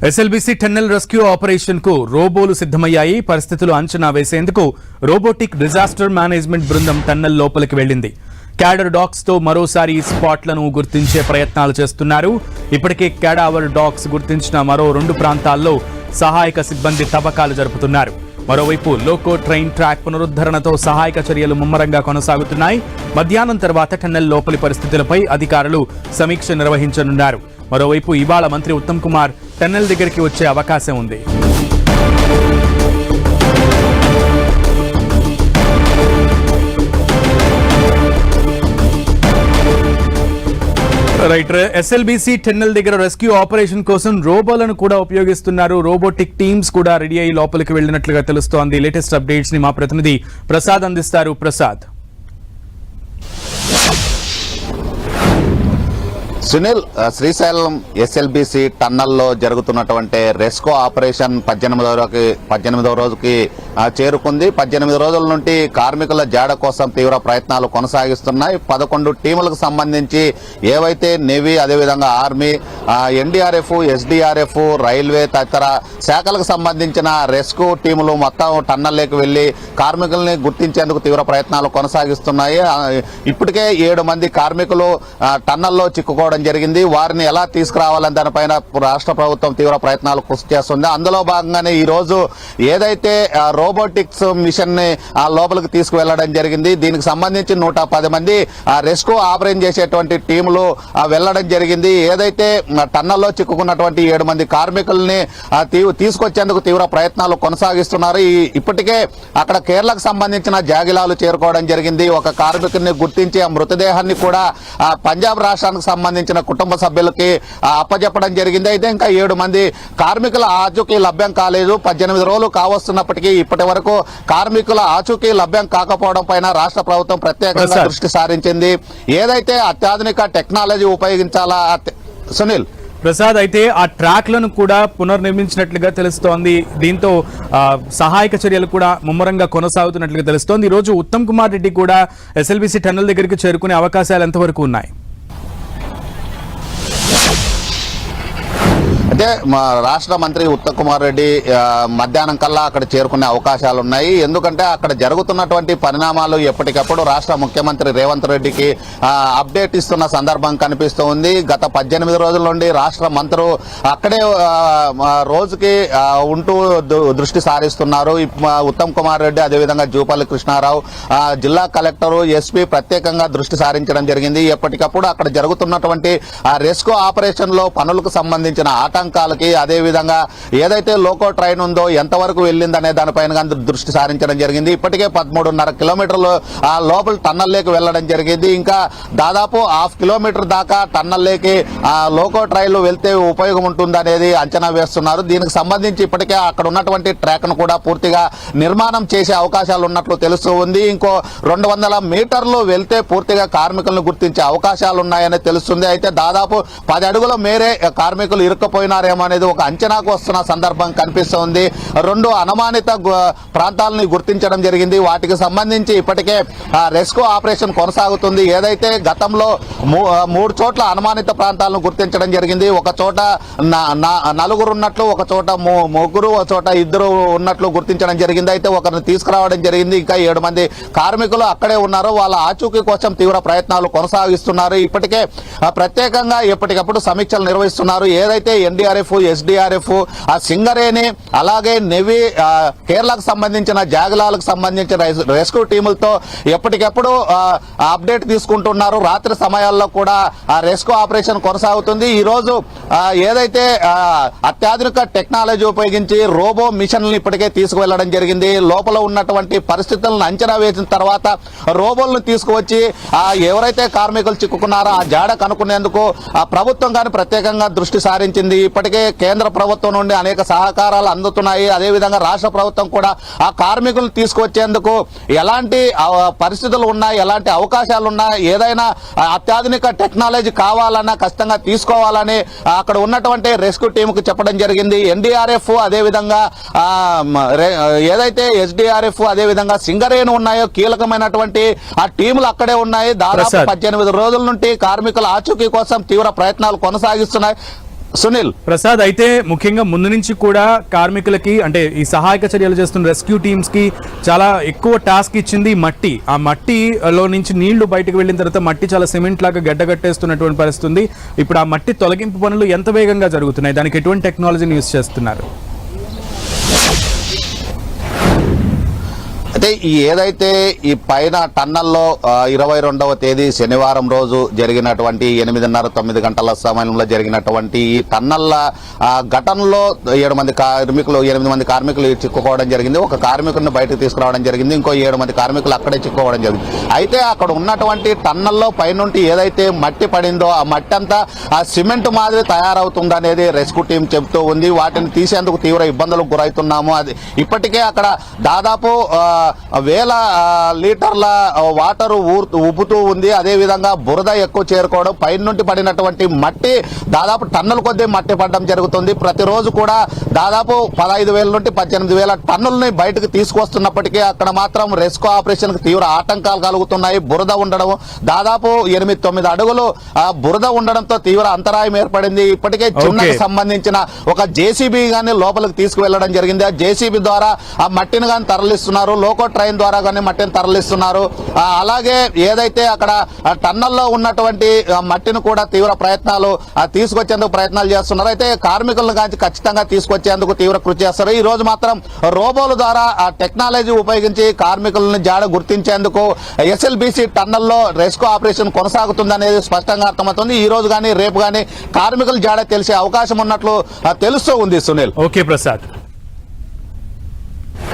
SLBC tunnel rescue operation కు రోబోలు సిద్ధమయ్యాయి. పరిస్థితులు అంచనా వేసేందుకు రోబోటిక్ డిజాస్టర్ మేనేజ్మెంట్ బృందం టన్నెల్ లోపలికి వెళ్లింది. క్యాడర్ డాగ్స్ తో మరోసారి స్పాట్లను గుర్తించే ప్రయత్నాలు చేస్తున్నారు. ఇప్పటికే క్యాడావర్ డాగ్స్ గుర్తించిన మరో 2 ప్రాంతాల్లో సహాయక సిబ్బంది తవ్వకాలు జరుపుతున్నారు. మరోవైపు లోకో ట్రైన్ ట్రాక్ పునరుద్ధరణతో సహాయక చర్యలు ముమ్మరంగా కొనసాగుతున్నాయి. మధ్యాహ్నం తర్వాత టన్నెల్ లోపలి పరిస్థితులపై అధికారులు సమీక్ష నిర్వహించనున్నారు. మరోవైపు ఇవాళ మంత్రి ఉత్తమ్ కుమార్ టన్నెల్ దగ్గరికి వచ్చే అవకాశం ఉంది. రైట్, ఎస్ఎల్బీసీ టన్నెల్ దగ్గర రెస్క్యూ ఆపరేషన్ కోసం రోబోలను కూడా ఉపయోగిస్తున్నారు. రోబోటిక్ టీమ్స్ కూడా రెడీ అయ్యి లోపలికి వెళ్లినట్లుగా తెలుస్తోంది. లేటెస్ట్ అప్డేట్స్ ని మా ప్రతినిధి ప్రసాద్ అందిస్తారు. ప్రసాద్. సునీల్, శ్రీశైలం ఎస్ఎల్బీసీ టన్నల్లో జరుగుతున్నటువంటి రెస్క్యూ ఆపరేషన్ 18వ రోజుకి చేరుకుంది. 18 రోజుల నుండి కార్మికుల జాడ కోసం తీవ్ర ప్రయత్నాలు కొనసాగిస్తున్నాయి. 11 టీములకు సంబంధించి ఏవైతే నేవీ, అదేవిధంగా ఆర్మీ, ఎన్డీఆర్ఎఫ్, ఎస్డీఆర్ఎఫ్, రైల్వే తదితర శాఖలకు సంబంధించిన రెస్క్యూ టీములు మొత్తం టన్నల్లోకి వెళ్లి కార్మికుల్ని గుర్తించేందుకు తీవ్ర ప్రయత్నాలు కొనసాగిస్తున్నాయి. ఇప్పటికే 7 మంది కార్మికులు టన్నల్లో చిక్కుకోవడం జరిగింది. వారిని ఎలా తీసుకురావాలని దానిపైన రాష్ట్ర ప్రభుత్వం తీవ్ర ప్రయత్నాలు కృషి చేస్తుంది. అందులో భాగంగానే ఈ రోజు ఏదైతే రోబోటిక్స్ మిషన్ ని లోపలికి తీసుకువెళ్లడం జరిగింది. దీనికి సంబంధించి 110 మంది రెస్క్యూ ఆపరేషన్ చేసేటువంటి టీములు వెళ్లడం జరిగింది. ఏదైతే టన్నల్లో చిక్కుకున్నటువంటి 7 మంది కార్మికుల్ని తీసుకొచ్చేందుకు తీవ్ర ప్రయత్నాలు కొనసాగిస్తున్నారు. ఇప్పటికే అక్కడ కేరళకు సంబంధించిన జాగిలాలు చేరుకోవడం జరిగింది. ఒక కార్మికుడిని గుర్తించి ఆ మృతదేహాన్ని కూడా పంజాబ్ రాష్ట్రానికి సంబంధించిన కుటుంబ సభ్యులకి అప్పచెప్పడం జరిగింది. అయితే ఇంకా 7 మంది కార్మికుల ఆచూకీ లభ్యం కాలేదు. 18 రోజులు కావస్తున్నప్పటికీ ఇప్పటి వరకు కార్మికుల ఆచూకీ లభ్యం కాకపోవడం పైన రాష్ట్ర ప్రభుత్వం ప్రత్యేకంగా దృష్టి సారించింది. ఏదైతే అత్యాధునిక టెక్నాలజీ ఉపయోగించాలా సునీల్. ప్రసాద్, అయితే ఆ ట్రాక్లను కూడా పునర్నిర్మించినట్లుగా తెలుస్తోంది. దీంతో సహాయక చర్యలు కూడా ముమ్మరంగా కొనసాగుతున్నట్లుగా తెలుస్తోంది. ఈ రోజు ఉత్తమ్ కుమార్ రెడ్డి కూడా ఎస్ఎల్బీసీ టన్నెల్ దగ్గరికి చేరుకునే అవకాశాలు ఎంతవరకు ఉన్నాయి? అంటే రాష్ట్ర మంత్రి ఉత్తమ్ కుమార్ రెడ్డి మధ్యాహ్నం కల్లా అక్కడ చేరుకునే అవకాశాలు ఉన్నాయి. ఎందుకంటే అక్కడ జరుగుతున్నటువంటి పరిణామాలు ఎప్పటికప్పుడు రాష్ట్ర ముఖ్యమంత్రి రేవంత్ రెడ్డికి అప్డేట్ ఇస్తున్న సందర్భం కనిపిస్తూ ఉంది. గత 18 రోజుల నుండి రాష్ట్ర మంత్రులు అక్కడే రోజుకి ఉంటూ దృష్టి సారిస్తున్నారు. ఉత్తమ్ కుమార్ రెడ్డి, అదేవిధంగా జూపల్లి కృష్ణారావు, జిల్లా కలెక్టరు, ఎస్పీ ప్రత్యేకంగా దృష్టి సారించడం జరిగింది. ఎప్పటికప్పుడు అక్కడ జరుగుతున్నటువంటి రెస్క్యూ ఆపరేషన్ లో పనులకు సంబంధించిన ఆటంకాలకి, అదేవిధంగా ఏదైతే లోకో ట్రైన్ ఉందో ఎంతవరకు వెళ్ళిందనే దానిపైన దృష్టి సారించడం జరిగింది. ఇప్పటికే 13.5 కిలోమీటర్లు ఆ లోపల టన్నల్లోకి వెళ్లడం జరిగింది. ఇంకా దాదాపు 1/2 కిలోమీటర్ దాకా టన్నల్లోకి లోకో ట్రైన్లు వెళ్తే ఉపయోగం ఉంటుందనేది అంచనా వేస్తున్నారు. దీనికి సంబంధించి ఇప్పటికే అక్కడ ఉన్నటువంటి ట్రాక్ ను కూడా పూర్తిగా నిర్మాణం చేసే అవకాశాలు ఉన్నట్లు తెలుస్తూ ఉంది. ఇంకో 200 మీటర్లు వెళ్తే పూర్తిగా కార్మికులను గుర్తించే అవకాశాలు ఉన్నాయని తెలుస్తుంది. అయితే దాదాపు 10 అడుగుల మేరే కార్మికులు ఇరుక్కుపోయినారేమో అనేది ఒక అంచనాకు వస్తున్న సందర్భం కనిపిస్తోంది. 2 అనుమానిత ప్రాంతాలను గుర్తించడం జరిగింది. వాటికి సంబంధించి ఇప్పటికే రెస్క్యూ ఆపరేషన్ కొనసాగుతుంది. ఏదైతే గతంలో 3 చోట్ల అనుమానిత ప్రాంతాలను గుర్తించడం జరిగింది. ఒక చోట 4 ఉన్నట్లు, ఒక చోట 3, ఒక చోట 2 ఉన్నట్లు గుర్తించడం జరిగింది. అయితే ఒకరిని తీసుకురావడం జరిగింది. ఇంకా 7 మంది కార్మికులు అక్కడే ఉన్నారు. వాళ్ళ ఆచూకీ కోసం తీవ్ర ప్రయత్నాలు కొనసాగిస్తున్నారు. ఇప్పటికే ప్రత్యేకంగా ఎప్పటికప్పుడు సమీక్షలు నిర్వహిస్తున్నారు. ఏదైతే ఎన్డీఆర్ఎఫ్, ఎస్డీఆర్ఎఫ్, ఆ సింగరేణి, అలాగే నేవీ, కేరళకు సంబంధించిన జాగలాలకు సంబంధించిన రెస్క్యూ టీములతో ఎప్పటికప్పుడు అప్డేట్ తీసుకుంటున్నారు. రాత్రి సమయాల్లో కూడా ఆ రెస్క్యూ ఆపరేషన్ కొనసాగుతుంది. ఈ రోజు ఏదైతే అత్యాధునిక టెక్నాలజీ ఉపయోగించి రోబో మిషన్లను ఇప్పటికే తీసుకువెళ్లడం జరిగింది. లోపల ఉన్నటువంటి పరిస్థితులను అంచనా వేసిన తర్వాత రోబోలను తీసుకువచ్చి ఎవరైతే కార్మికులు చిక్కుకున్నారో ఆ జాడ కనుక్కునేందుకు ప్రభుత్వం కానీ ప్రత్యేకంగా దృష్టి సారించింది. ఇప్పటికే కేంద్ర ప్రభుత్వం నుండి అనేక సహకారాలు అందుతున్నాయి. అదేవిధంగా రాష్ట్ర ప్రభుత్వం కూడా ఆ కార్మికులను తీసుకొచ్చేందుకు ఎలాంటి పరిస్థితులు ఉన్నాయి, ఎలాంటి అవకాశాలు ఉన్నాయి, ఏదైనా అత్యాధునిక టెక్నాలజీ కావాలన్నా ఖచ్చితంగా తీసుకోవాలని అక్కడ ఉన్నటువంటి రెస్క్యూ టీంకు చెప్పడం జరిగింది. ఎన్డీఆర్ఎఫ్, అదేవిధంగా ఏదైతే ఎస్డీఆర్ఎఫ్, అదేవిధంగా సింగరేణి ఉన్నాయో కీలకమైనటువంటి ఆ టీములు అక్కడే ఉన్నాయి. దాదాపు 18 రోజుల నుండి కార్మికుల ఆచూకీ కోసం తీవ్ర ప్రయత్నాలు కొనసాగిస్తున్నాయి. సునీల్. ప్రసాద్, అయితే ముఖ్యంగా ముందు నుంచి కూడా కార్మికులకి అంటే ఈ సహాయక చర్యలు చేస్తున్న రెస్క్యూ టీమ్స్ కి చాలా ఎక్కువ టాస్క్ ఇచ్చింది మట్టి. ఆ మట్టిలో నుంచి నీళ్లు బయటకు వెళ్ళిన తర్వాత మట్టి చాలా సిమెంట్ లాగా గడ్డగట్టేస్తున్నటువంటి పరిస్థితి ఉంది. ఇప్పుడు ఆ మట్టి తొలగింపు పనులు ఎంత వేగంగా జరుగుతున్నాయి? దానికి ఎటువంటి టెక్నాలజీని యూజ్ చేస్తున్నారు? అయితే ఏదైతే ఈ పైన టన్నల్లో 22వ తేదీ శనివారం రోజు జరిగినటువంటి 8:30-9 గంటల సమయంలో జరిగినటువంటి ఈ టన్నల్ల ఘటనలో 8 మంది కార్మికులు చిక్కుకోవడం జరిగింది. ఒక కార్మికుడిని బయటకు తీసుకురావడం జరిగింది. ఇంకో 7 మంది కార్మికులు అక్కడే చిక్కుకోవడం జరిగింది. అయితే అక్కడ ఉన్నటువంటి టన్నల్లో పైనుండి ఏదైతే మట్టి పడిందో ఆ మట్టి అంతా ఆ సిమెంట్ మాదిరి తయారవుతుందనేది రెస్క్యూ టీం చెబుతూ ఉంది. వాటిని తీసేందుకు తీవ్ర ఇబ్బందులకు గురవుతున్నాము. అది ఇప్పటికే అక్కడ దాదాపు 1000 లీటర్ల వాటర్ ఉబ్బుతూ ఉంది. అదేవిధంగా బురద ఎక్కువ చేరుకోవడం, పైన నుండి పడినటువంటి మట్టి దాదాపు టన్నుల కొద్దీ మట్టి పడడం జరుగుతుంది. ప్రతిరోజు కూడా దాదాపు 15,000 నుండి 18,000 టన్నులని బయటకు తీసుకొస్తున్నప్పటికీ అక్కడ మాత్రం రెస్క్యూ ఆపరేషన్ కు తీవ్ర ఆటంకాలు కలుగుతున్నాయి. బురద ఉండడం, దాదాపు 8-9 అడుగులు బురద ఉండడంతో తీవ్ర అంతరాయం ఏర్పడింది. ఇప్పటికే చిన్నకు సంబంధించిన ఒక జేసీబీ గాని లోపలికి తీసుకువెళ్లడం జరిగింది. ఆ జేసీబీ ద్వారా ఆ మట్టిని గాని తరలిస్తున్నారు. లోకో ట్రైన్ ద్వారా కానీ మట్టిని తరలిస్తున్నారు. అలాగే ఏదైతే అక్కడ టన్నల్లో ఉన్నటువంటి మట్టిని కూడా తీవ్ర ప్రయత్నాలు తీసుకొచ్చేందుకు ప్రయత్నాలు చేస్తున్నారు. అయితే కార్మికులను కానీ ఖచ్చితంగా తీసుకొచ్చేందుకు తీవ్ర కృషి చేస్తారు. ఈ రోజు మాత్రం రోబోల ద్వారా ఆ టెక్నాలజీ ఉపయోగించి కార్మికులను జాడ గుర్తించేందుకు ఎస్ఎల్బీసీ టన్నల్లో రెస్క్యూ ఆపరేషన్ కొనసాగుతుందనేది స్పష్టంగా అర్థమవుతుంది. ఈ రోజు కానీ రేపు కానీ కార్మికుల జాడ తెలిసే అవకాశం ఉన్నట్లు తెలుస్తూ ఉంది. సునీల్. ఓకే ప్రసాద్.